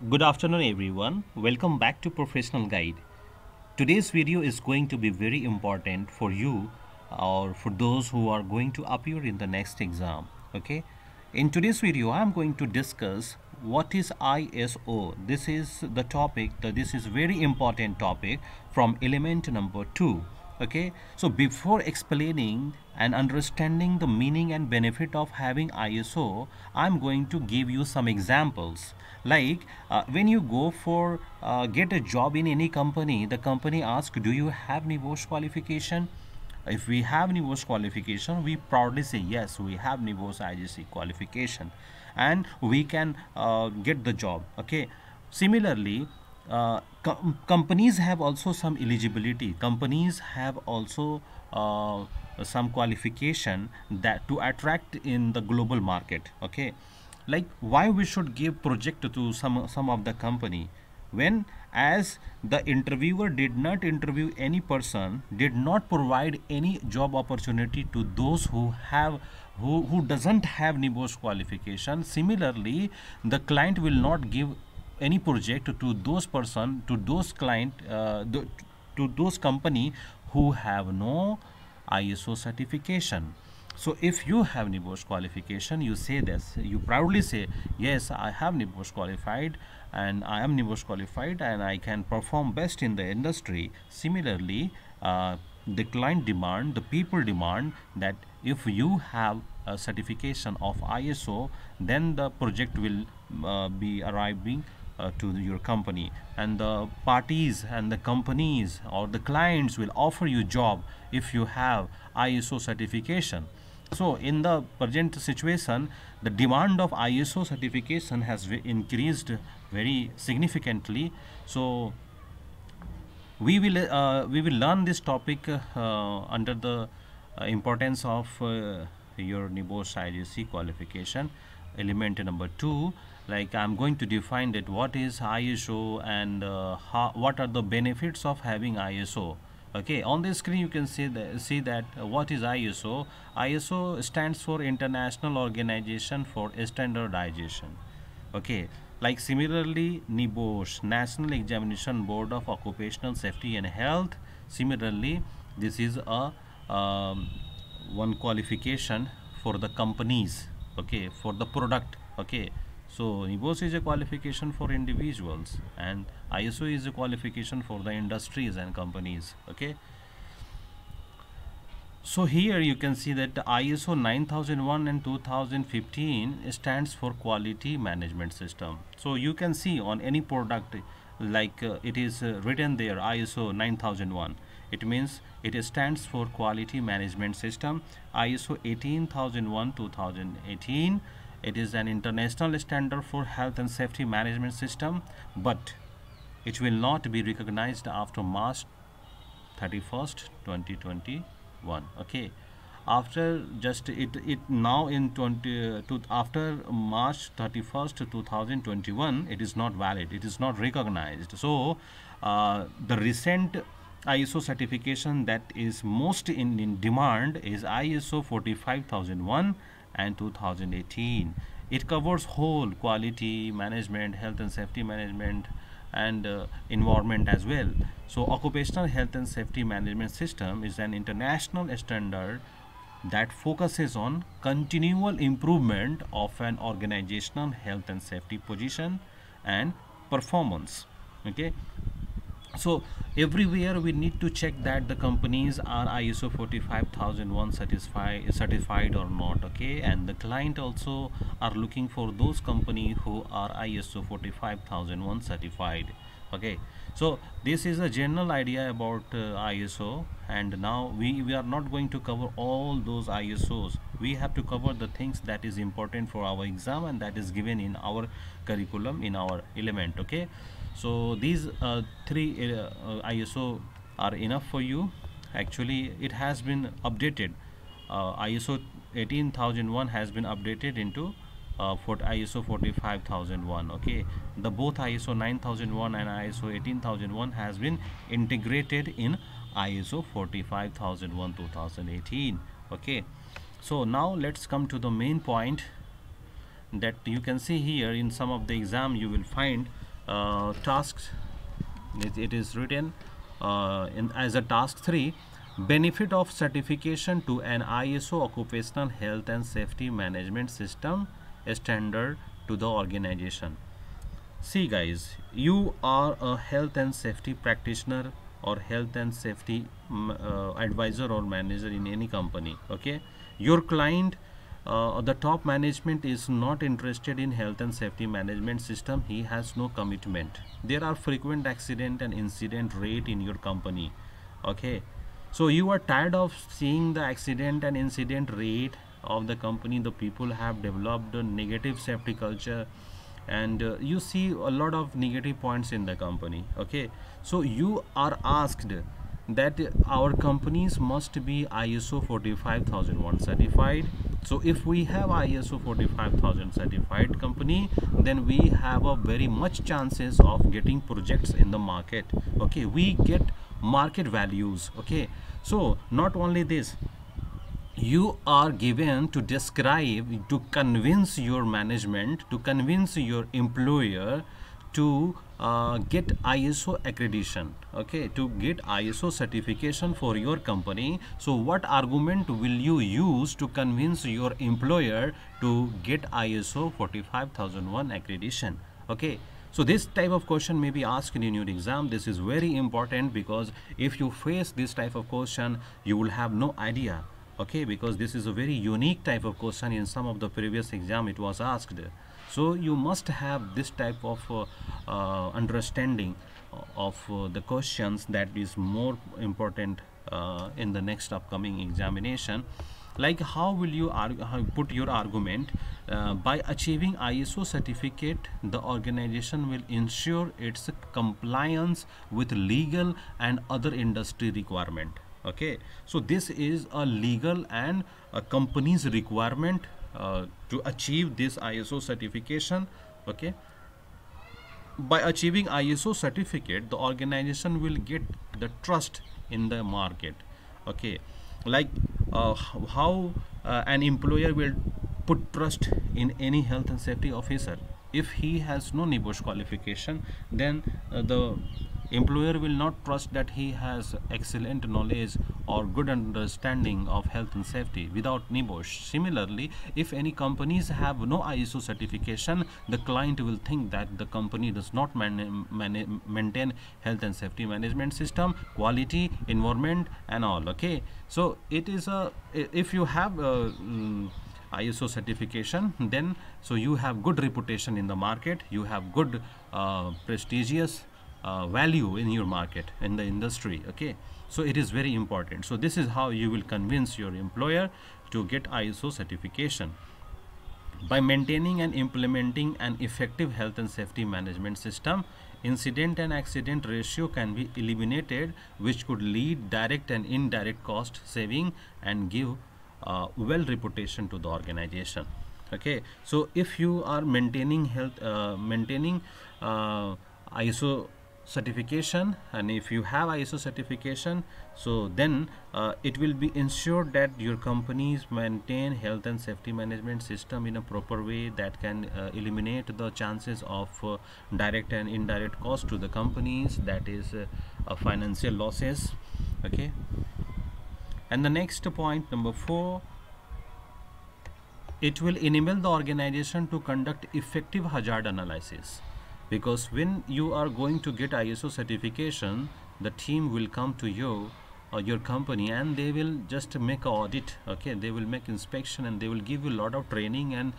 Good afternoon everyone. Welcome back to Professional Guide. Today's video is going to be very important for you or for those who are going to appear in the next exam. Okay. In today's video, I am going to discuss what is ISO. This is the topic. This is very important topic from element number 2. Okay, so before explaining and understanding the meaning and benefit of having ISO, I'm going to give you some examples. Like when you go for get a job in any company, the company asks, do you have Nebosh qualification? If we have Nebosh qualification, we proudly say yes, we have Nebosh IGC qualification, and we can get the job. Okay. Similarly, companies have also some eligibility. Companies have also some qualification that to attract in the global market. Okay, like why we should give project to some of the company, when as the interviewer did not interview any person, did not provide any job opportunity to those who have who doesn't have Nebosh qualification. Similarly, the client will not give any project to those person, to those client, to those company who have no ISO certification. So if you have Nebosh qualification, you say this, you proudly say, yes, I have Nebosh qualified and I am Nebosh qualified and I can perform best in the industry. Similarly, the client demand, the people demand that if you have a certification of ISO, then the project will be arriving to your company, and the parties and the companies or the clients will offer you job if you have ISO certification. So in the present situation, the demand of ISO certification has increased very significantly. So we will learn this topic under the importance of your Nebosh IGC qualification, element number 2. Like I'm going to define that what is ISO and what are the benefits of having ISO. Okay, on the screen you can see that what is ISO. ISO stands for International Organization for Standardization. Okay, like similarly Nebosh, National Examination Board of Occupational Safety and Health. Similarly, this is a one qualification for the companies, okay, for the product. Okay, so Nebosh is a qualification for individuals and ISO is a qualification for the industries and companies. Okay, so here you can see that the ISO 9001 and 2015 stands for Quality Management System. So you can see on any product, like it is written there ISO 9001. It means it stands for Quality Management System. ISO 18001 2018. It is an international standard for health and safety management system, but it will not be recognized after March 31st, 2021. Okay, after just it now in 20 to after March 31st, 2021, it is not valid, it is not recognized. So the recent ISO certification that is most in demand is ISO 45001 and 2018. It covers whole quality management, health and safety management, and environment as well. So occupational health and safety management system is an international standard that focuses on continual improvement of an organizational health and safety position and performance. Okay, so everywhere we need to check that the companies are ISO 45001 certified or not. Okay, and the client also are looking for those company who are ISO 45001 certified. Okay, so this is a general idea about ISO, and now we are not going to cover all those ISOs. We have to cover the things that is important for our exam and that is given in our curriculum, in our element. Okay, so these three ISO are enough for you. Actually it has been updated. ISO 18001 has been updated into for ISO 45001. Okay, the both ISO 9001 and ISO 18001 has been integrated in ISO 45001 2018. Okay, so now let's come to the main point that you can see here. In some of the exam you will find tasks. It is written as a task 3, benefit of certification to an ISO occupational health and safety management system standard to the organization. See guys, you are a health and safety practitioner or health and safety advisor or manager in any company. Okay, your client, the top management is not interested in health and safety management system. He has no commitment. There are frequent accident and incident rate in your company. Okay, so you are tired of seeing the accident and incident rate of the company. The people have developed a negative safety culture, and you see a lot of negative points in the company. Okay, so you are asked that our companies must be ISO 45001 certified. So if we have ISO 45000 certified company, then we have a very much chances of getting projects in the market. Okay, we get market values. Okay, so not only this, you are given to describe, to convince your management, to convince your employer to get ISO accreditation. Okay, to get ISO certification for your company. So what argument will you use to convince your employer to get ISO 45001 accreditation? Okay, so this type of question may be asked in your exam. This is very important, because if you face this type of question, you will have no idea. Okay, because this is a very unique type of question. In some of the previous exam it was asked. So you must have this type of understanding of the questions, that is more important in the next upcoming examination. Like, how will you put your argument? By achieving ISO certificate, the organization will ensure its compliance with legal and other industry requirement. Okay, so this is a legal and a company's requirement to achieve this ISO certification. Okay, by achieving ISO certificate, the organization will get the trust in the market. Okay, like how an employer will put trust in any health and safety officer. If he has no Nebosh qualification, then the employer will not trust that he has excellent knowledge or good understanding of health and safety without Nebosh. Similarly, if any companies have no ISO certification, the client will think that the company does not maintain health and safety management system, quality, environment and all. Okay, so it is a, if you have ISO certification, then so you have good reputation in the market, you have good prestigious value in your market, in the industry. Okay, so it is very important. So this is how you will convince your employer to get ISO certification. By maintaining and implementing an effective health and safety management system, incident and accident ratio can be eliminated, which could lead direct and indirect cost saving and give well reputation to the organization. Okay, so if you are maintaining ISO certification, and if you have ISO certification, so then it will be ensured that your companies maintain health and safety management system in a proper way that can eliminate the chances of direct and indirect cost to the companies, that is financial losses. Okay, and the next point, number 4, it will enable the organization to conduct effective hazard analysis. Because when you are going to get ISO certification, the team will come to you or your company, and they will just make an audit. Okay, they will make inspection, and they will give you a lot of training and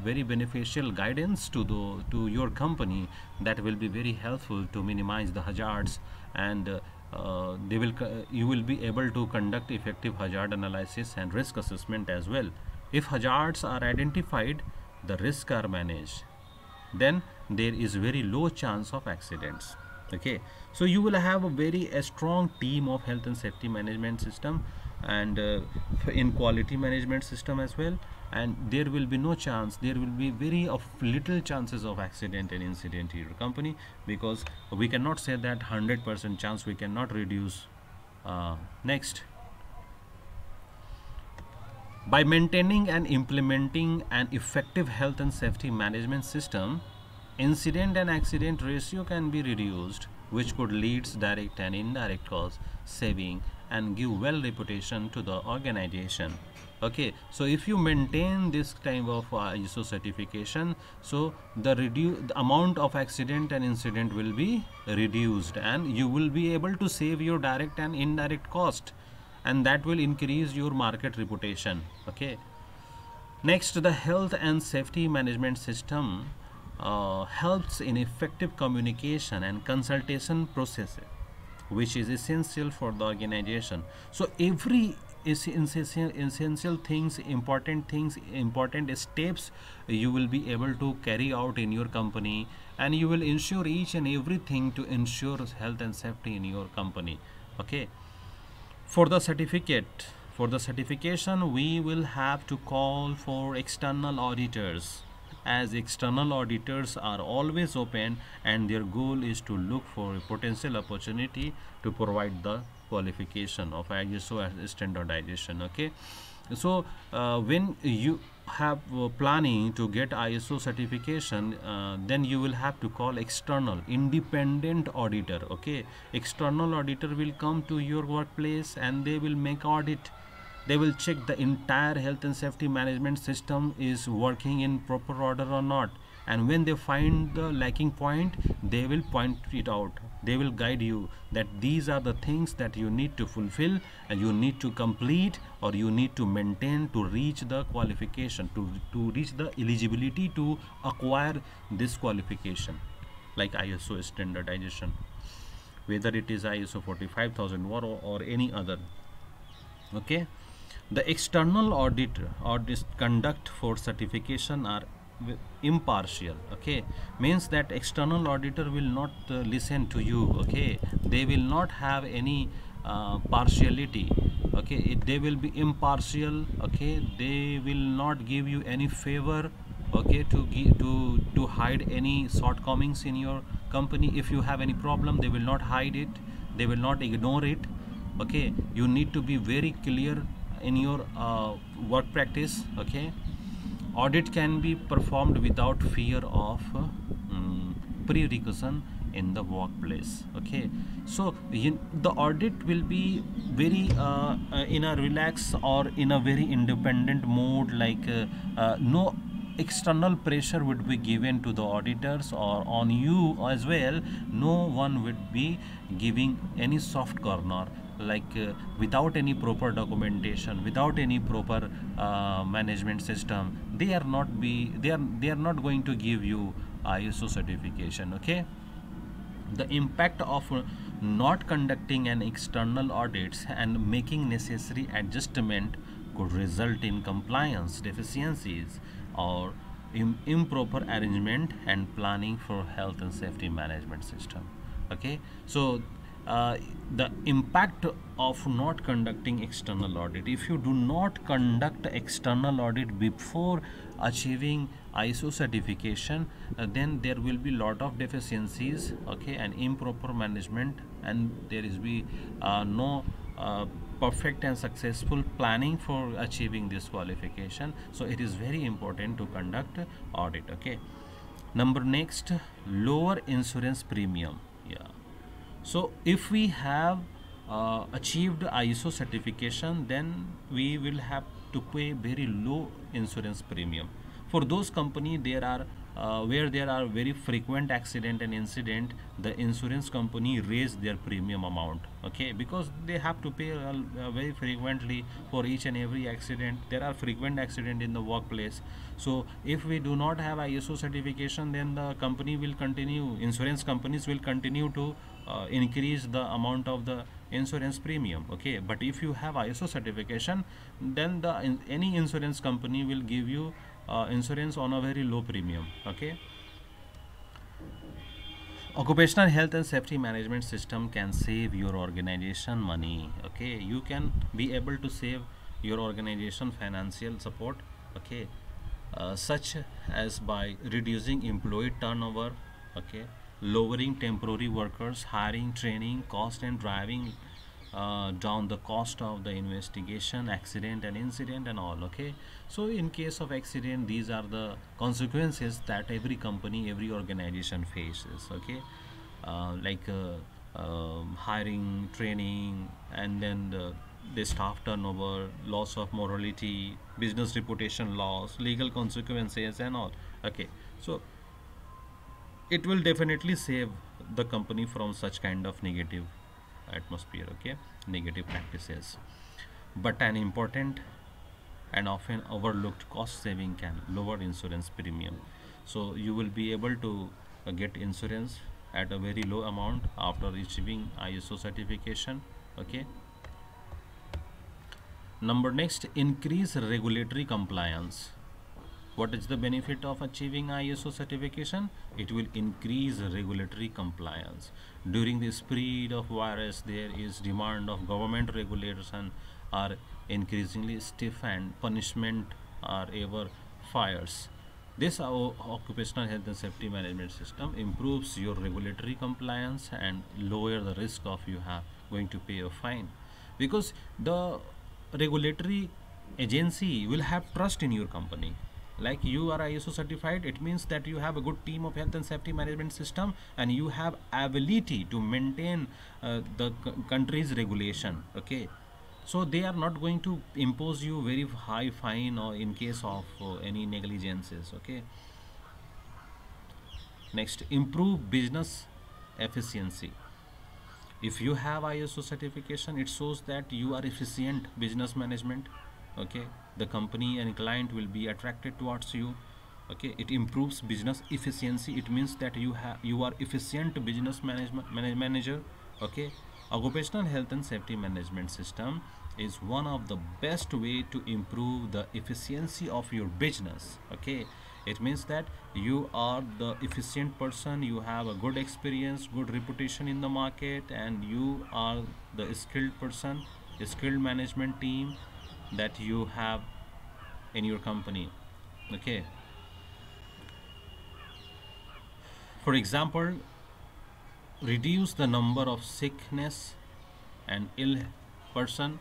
very beneficial guidance to your company, that will be very helpful to minimize the hazards, and you will be able to conduct effective hazard analysis and risk assessment as well. If hazards are identified, the risks are managed, then there is very low chance of accidents. Okay, so you will have a strong team of health and safety management system, and in quality management system as well, and there will be no chance, there will be very little chances of accident and incident in your company, because we cannot say that 100% chance we cannot reduce. Next, by maintaining and implementing an effective health and safety management system, Incident and accident ratio can be reduced, which could lead direct and indirect cost saving and give well reputation to the organization. Okay, so if you maintain this kind of ISO certification, so the amount of accident and incident will be reduced, and you will be able to save your direct and indirect cost, and that will increase your market reputation. Okay. Next, the health and safety management system helps in effective communication and consultation processes, which is essential for the organization. So every essential things, important steps you will be able to carry out in your company, and you will ensure each and everything to ensure health and safety in your company. Okay. For the certificate, for the certification, we will have to call for external auditors, as external auditors are always open and their goal is to look for a potential opportunity to provide the qualification of ISO standardization. Okay. So when you have planning to get ISO certification, then you will have to call external independent auditor. Okay, external auditor will come to your workplace and they will make audit. They will check the entire health and safety management system is working in proper order or not, and when they find the lacking point, they will point it out. They will guide you that these are the things that you need to fulfill and you need to complete, or you need to maintain to reach the qualification, to reach the eligibility to acquire this qualification like ISO standardization, whether it is ISO 45001 or any other. Okay. The external audit conduct for certification are impartial. Okay, means that external auditor will not listen to you. Okay, they will not have any partiality. Okay, they will be impartial. Okay, they will not give you any favor. Okay, to hide any shortcomings in your company. If you have any problem, they will not hide it, they will not ignore it. Okay, you need to be very clear in your work practice. Okay, audit can be performed without fear of prerequisition in the workplace. Okay, so the audit will be very in a relaxed or in a very independent mode, like no external pressure would be given to the auditors or on you as well. No one would be giving any soft corner, like without any proper documentation, without any proper management system. They are not going to give you ISO certification. Okay, the impact of not conducting an external audits and making necessary adjustment could result in compliance deficiencies or improper arrangement and planning for health and safety management system. Okay, so the impact of not conducting external audit, if you do not conduct external audit before achieving ISO certification, then there will be lot of deficiencies. Okay, and improper management, and there is be no perfect and successful planning for achieving this qualification. So it is very important to conduct audit. Okay, number next, lower insurance premium. Yeah, so if we have achieved ISO certification, then we will have to pay very low insurance premium. For those company there are where there are very frequent accident and incident, the insurance company raise their premium amount. Okay, because they have to pay very frequently for each and every accident. There are frequent accident in the workplace. So if we do not have ISO certification, then the company will continue, insurance companies will continue to increase the amount of the insurance premium. Okay, but if you have ISO certification, then any insurance company will give you insurance on a very low premium. Okay, occupational health and safety management system can save your organization money. Okay, you can be able to save your organization financial support. Okay, such as by reducing employee turnover. Okay, lowering temporary workers, hiring, training cost, and driving down the cost of the investigation, accident and incident and all. Okay, so in case of accident, these are the consequences that every company, every organization faces. Okay, hiring, training, and then the staff turnover, loss of morality, business reputation loss, legal consequences and all. Okay, so it will definitely save the company from such kind of negative atmosphere. Okay, negative practices. But an important and often overlooked cost saving can lower insurance premium. So you will be able to get insurance at a very low amount after achieving ISO certification. Okay, number next, increase regulatory compliance. What is the benefit of achieving ISO certification? It will increase regulatory compliance. During the spread of virus, there is demand of government regulation are increasingly stiff and punishment are ever fires. This occupational health and safety management system improves your regulatory compliance and lower the risk of you have going to pay a fine, because the regulatory agency will have trust in your company. Like you are ISO certified, it means that you have a good team of health and safety management system and you have ability to maintain the country's regulation. Okay, so they are not going to impose you very high fine or in case of any negligences. Okay, next, improve business efficiency. If you have ISO certification, it shows that you are efficient business management. Okay, the company and client will be attracted towards you. Okay, it improves business efficiency. It means that you are efficient business manager. Okay, occupational health and safety management system is one of the best way to improve the efficiency of your business. Okay, it means that you are the efficient person, you have a good experience, good reputation in the market, and you are the skilled person, a skilled management team that you have in your company. Okay, for example, reduce the number of sickness and ill person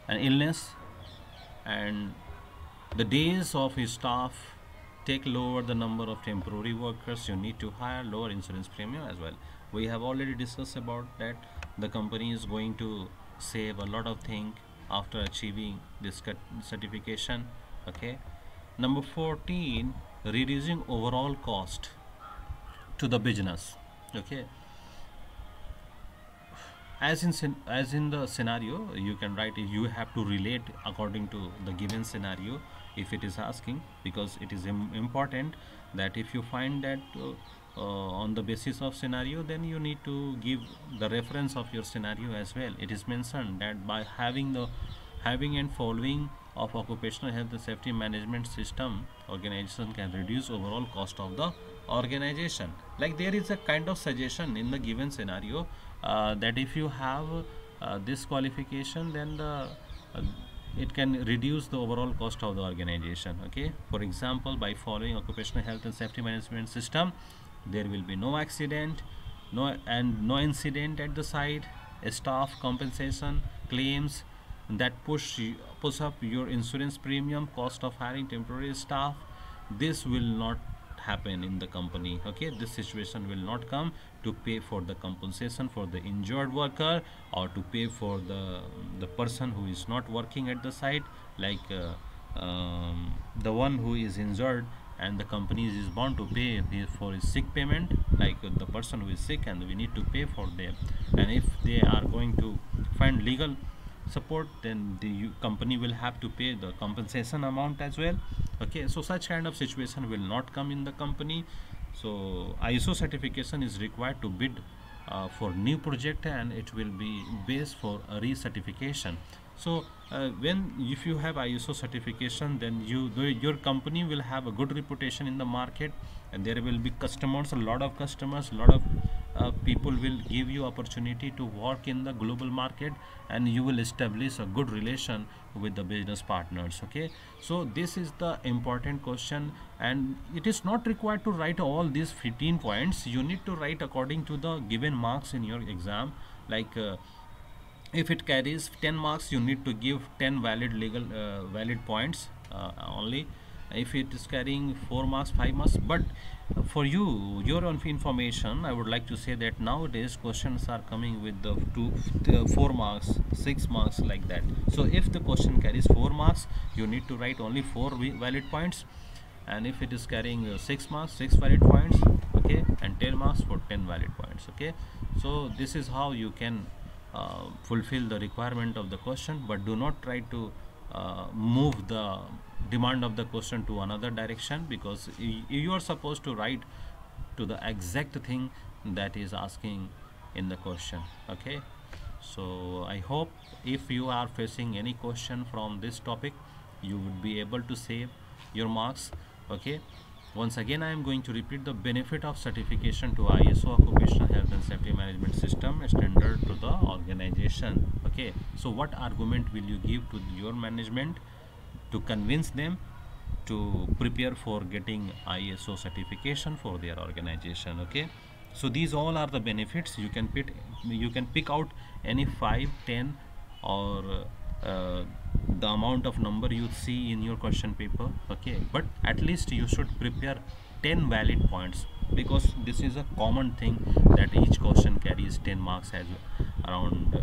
and illness, and the days of his staff, take lower the number of temporary workers you need to hire, lower insurance premium as well. We have already discussed about that. The company is going to save a lot of things after achieving this certification. Okay, number 14, reducing overall cost to the business. Okay, as in the scenario, you can write, you have to relate according to the given scenario if it is asking, because it is important that if you find that on the basis of scenario, then you need to give the reference of your scenario as well. It is mentioned that by having and following of occupational health and safety management system, organization can reduce overall cost of the organization. Like there is a kind of suggestion in the given scenario that if you have this qualification, then uh, it can reduce the overall cost of the organization. Okay, for example, by following occupational health and safety management system, there will be no accident, no incident at the site, staff compensation claims that push up your insurance premium, cost of hiring temporary staff. This will not happen in the company. Okay, this situation will not come to pay for the compensation for the injured worker or to pay for the person who is not working at the site, like the one who is injured, and the company is bound to pay for his sick payment, like the person who is sick, and we need to pay for them. And if they are going to find legal support, then the company will have to pay the compensation amount as well. Okay, so such kind of situation will not come in the company. So ISO certification is required to bid for new project, and it will be based for a recertification. So when if you have ISO certification, then your company will have a good reputation in the market, and there will be customers, a lot of customers, a lot of people will give you opportunity to work in the global market, and you will establish a good relation with the business partners. Okay, so this is the important question, and it is not required to write all these 15 points. You need to write according to the given marks in your exam. Like If it carries 10 marks, you need to give 10 valid legal valid points only. If it is carrying 4 marks, 5 marks. But for you, your own information, I would like to say that nowadays questions are coming with the 4 marks, 6 marks, like that. So if the question carries 4 marks, you need to write only 4 valid points. And if it is carrying 6 marks, 6 valid points, okay, and 10 marks for 10 valid points, okay. So this is how you can fulfill the requirement of the question, but do not try to move the demand of the question to another direction, because you are supposed to write to the exact thing that is asking in the question, okay. So I hope if you are facing any question from this topic, you would be able to save your marks, okay. Once again, I am going to repeat the benefit of certification to ISO Occupational Health and Safety Management System standard to the organization, okay. So what argument will you give to your management to convince them to prepare for getting ISO certification for their organization, okay. So these all are the benefits. You can pick out any 5, 10, or the amount of number you see in your question paper, okay. But at least you should prepare 10 valid points, because this is a common thing that each question carries 10 marks as around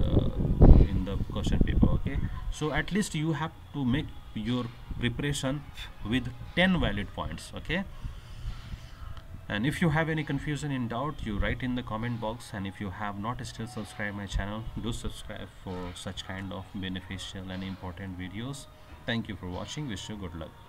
in the question paper, okay. So at least you have to make your preparation with 10 valid points, okay. And if you have any confusion in doubt, you write in the comment box. And if you have not still subscribed my channel, do subscribe for such kind of beneficial and important videos. Thank you for watching. Wish you good luck.